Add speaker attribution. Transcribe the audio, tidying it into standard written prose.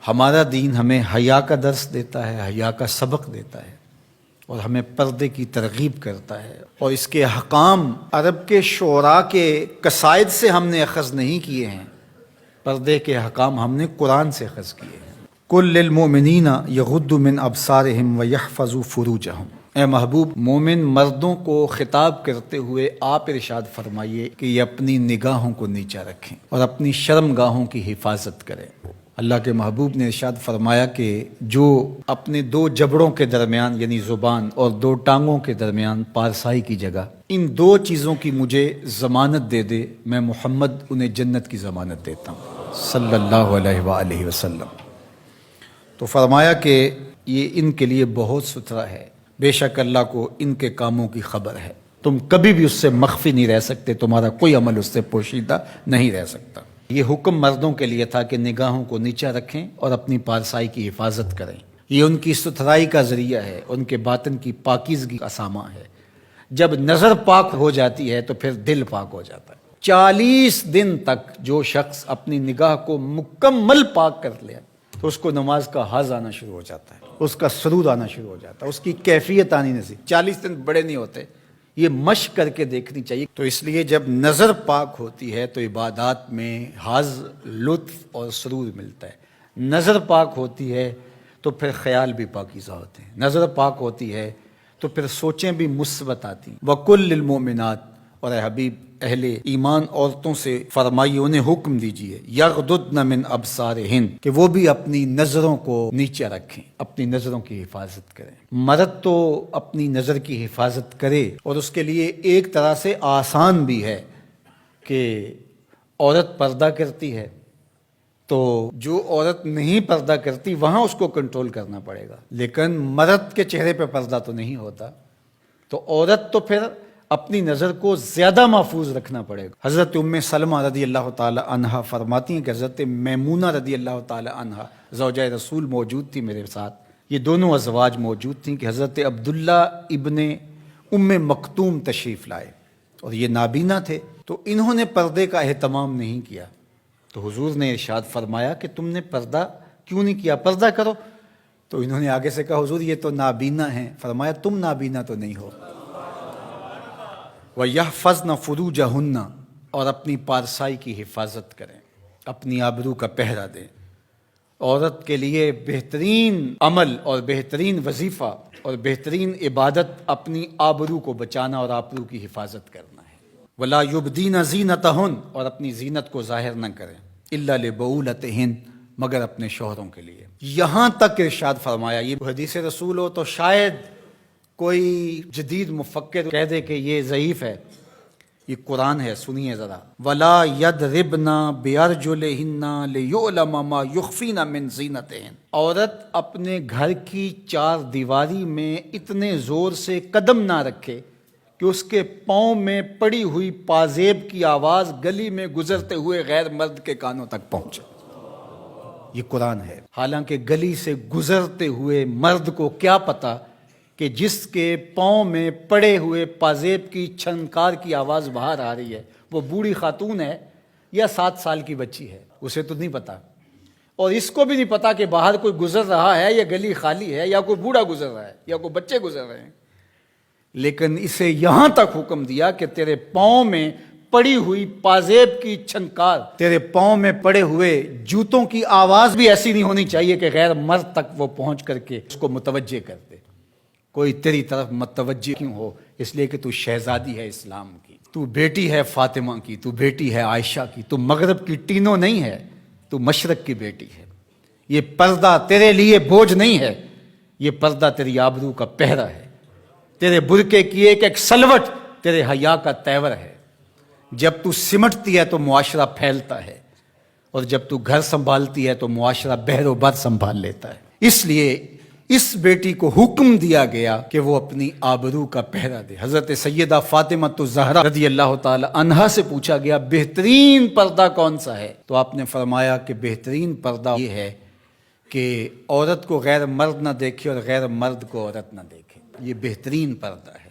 Speaker 1: ہمارا دین ہمیں حیا کا درس دیتا ہے، حیا کا سبق دیتا ہے اور ہمیں پردے کی ترغیب کرتا ہے، اور اس کے احکام عرب کے شعراء کے قصائد سے ہم نے اخذ نہیں کیے ہیں، پردے کے احکام ہم نے قرآن سے اخذ کیے ہیں۔ قل للمؤمنین یغضوا من ابصارہم ویحفظوا فروجہم، اے محبوب مومن مردوں کو خطاب کرتے ہوئے آپ ارشاد فرمائیے کہ یہ اپنی نگاہوں کو نیچا رکھیں اور اپنی شرم گاہوں کی حفاظت کریں۔ اللہ کے محبوب نے ارشاد فرمایا کہ جو اپنے دو جبڑوں کے درمیان یعنی زبان اور دو ٹانگوں کے درمیان پارسائی کی جگہ ان دو چیزوں کی مجھے ضمانت دے دے، میں محمد انہیں جنت کی ضمانت دیتا ہوں صلی اللہ علیہ وآلہ وسلم۔ تو فرمایا کہ یہ ان کے لیے بہت ستھرا ہے، بے شک اللہ کو ان کے کاموں کی خبر ہے، تم کبھی بھی اس سے مخفی نہیں رہ سکتے، تمہارا کوئی عمل اس سے پوشیدہ نہیں رہ سکتا۔ یہ حکم مردوں کے لیے تھا کہ نگاہوں کو نیچا رکھیں اور اپنی پارسائی کی حفاظت کریں، یہ ان کی ستھرائی کا ذریعہ ہے، ان کے باطن کی پاکیزگی کا سامان ہے۔ جب نظر پاک ہو جاتی ہے تو پھر دل پاک ہو جاتا ہے۔ 40 دن تک جو شخص اپنی نگاہ کو مکمل پاک کر لے تو اس کو نماز کا حظ آنا شروع ہو جاتا ہے، اس کا سرور آنا شروع ہو جاتا ہے، اس کی کیفیت آنی نہیں۔ 40 دن بڑے نہیں ہوتے، یہ مشق کر کے دیکھنی چاہیے۔ تو اس لیے جب نظر پاک ہوتی ہے تو عبادات میں حظ، لطف اور سرور ملتا ہے۔ نظر پاک ہوتی ہے تو پھر خیال بھی پاکیزہ ہوتے ہیں، نظر پاک ہوتی ہے تو پھر سوچیں بھی مثبت آتی ہیں۔ وَقُلْ لِلْمُؤْمِنَاتِ، اور اے حبیب اہل ایمان عورتوں سے فرمائیے، انہیں حکم دیجئے، یغضضن من ابصارہن، کہ وہ بھی اپنی نظروں کو نیچے رکھیں، اپنی نظروں کی حفاظت کریں۔ مرد تو اپنی نظر کی حفاظت کرے، اور اس کے لیے ایک طرح سے آسان بھی ہے کہ عورت پردہ کرتی ہے تو جو عورت نہیں پردہ کرتی وہاں اس کو کنٹرول کرنا پڑے گا، لیکن مرد کے چہرے پہ پردہ تو نہیں ہوتا، تو عورت تو پھر اپنی نظر کو زیادہ محفوظ رکھنا پڑے گا۔ حضرت ام سلمہ رضی اللہ تعالی عنہا فرماتی ہیں کہ حضرت میمونہ رضی اللہ تعالی عنہا زوجہ رسول موجود تھی میرے ساتھ، یہ دونوں ازواج موجود تھیں کہ حضرت عبداللہ ابن ام مکتوم تشریف لائے اور یہ نابینا تھے، تو انہوں نے پردے کا اہتمام نہیں کیا، تو حضور نے ارشاد فرمایا کہ تم نے پردہ کیوں نہیں کیا، پردہ کرو۔ تو انہوں نے آگے سے کہا حضور یہ تو نابینا ہیں، فرمایا تم نابینا تو نہیں ہو۔ وَيَحْفَظْنَ فُرُوجَهُنَّ، اور اپنی پارسائی کی حفاظت کریں، اپنی آبرو کا پہرا دیں۔ عورت کے لیے بہترین عمل اور بہترین وظیفہ اور بہترین عبادت اپنی آبرو کو بچانا اور آبرو کی حفاظت کرنا ہے۔ وَلَا يُبْدِينَ زِينَتَهُنَّ، اور اپنی زینت کو ظاہر نہ کریں، إِلَّا لِبُعُولَتِهِنَّ، مگر اپنے شوہروں کے لیے۔ یہاں تک ارشاد فرمایا، یہ حدیث رسول ہو تو شاید کوئی جدید مفکر کہہ دے کہ یہ ضعیف ہے، یہ قرآن ہے، سنیے ذرا۔ وَلَا يَضْرِبْنَ بِأَرْجُلِهِنَّ لِيُعْلَمَ مَا يُخْفِينَ مِنْ زِينَتِهِنَّ، عورت اپنے گھر کی چار دیواری میں اتنے زور سے قدم نہ رکھے کہ اس کے پاؤں میں پڑی ہوئی پازیب کی آواز گلی میں گزرتے ہوئے غیر مرد کے کانوں تک پہنچے۔ یہ قرآن ہے۔ حالانکہ گلی سے گزرتے ہوئے مرد کو کیا پتا کہ جس کے پاؤں میں پڑے ہوئے پازیب کی چھنکار کی آواز باہر آ رہی ہے وہ بوڑھی خاتون ہے یا 7 سال کی بچی ہے، اسے تو نہیں پتا، اور اس کو بھی نہیں پتا کہ باہر کوئی گزر رہا ہے یا گلی خالی ہے یا کوئی بوڑھا گزر رہا ہے یا کوئی بچے گزر رہے ہیں، لیکن اسے یہاں تک حکم دیا کہ تیرے پاؤں میں پڑی ہوئی پازیب کی چھنکار، تیرے پاؤں میں پڑے ہوئے جوتوں کی آواز بھی ایسی نہیں ہونی چاہیے کہ غیر مرد تک وہ پہنچ کر کے اس کو متوجہ کر دے۔ کوئی تیری طرف متوجہ کیوں ہو؟ اس لیے کہ تو شہزادی ہے اسلام کی، تو بیٹی ہے فاطمہ کی، تو بیٹی ہے عائشہ کی، تو مغرب کی ٹینوں نہیں ہے، تو مشرق کی بیٹی ہے۔ یہ پردہ تیرے لیے بوجھ نہیں ہے، یہ پردہ تیری آبرو کا پہرا ہے، تیرے برقعے کی ایک سلوٹ تیرے حیا کا تیور ہے۔ جب تو سمٹتی ہے تو معاشرہ پھیلتا ہے، اور جب تو گھر سنبھالتی ہے تو معاشرہ بہر و بر سنبھال لیتا ہے۔ اس لیے اس بیٹی کو حکم دیا گیا کہ وہ اپنی آبرو کا پہرا دے۔ حضرت سیدہ فاطمہ الزہرا رضی اللہ تعالی عنہا سے پوچھا گیا بہترین پردہ کون سا ہے، تو آپ نے فرمایا کہ بہترین پردہ یہ ہے کہ عورت کو غیر مرد نہ دیکھے اور غیر مرد کو عورت نہ دیکھے، یہ بہترین پردہ ہے۔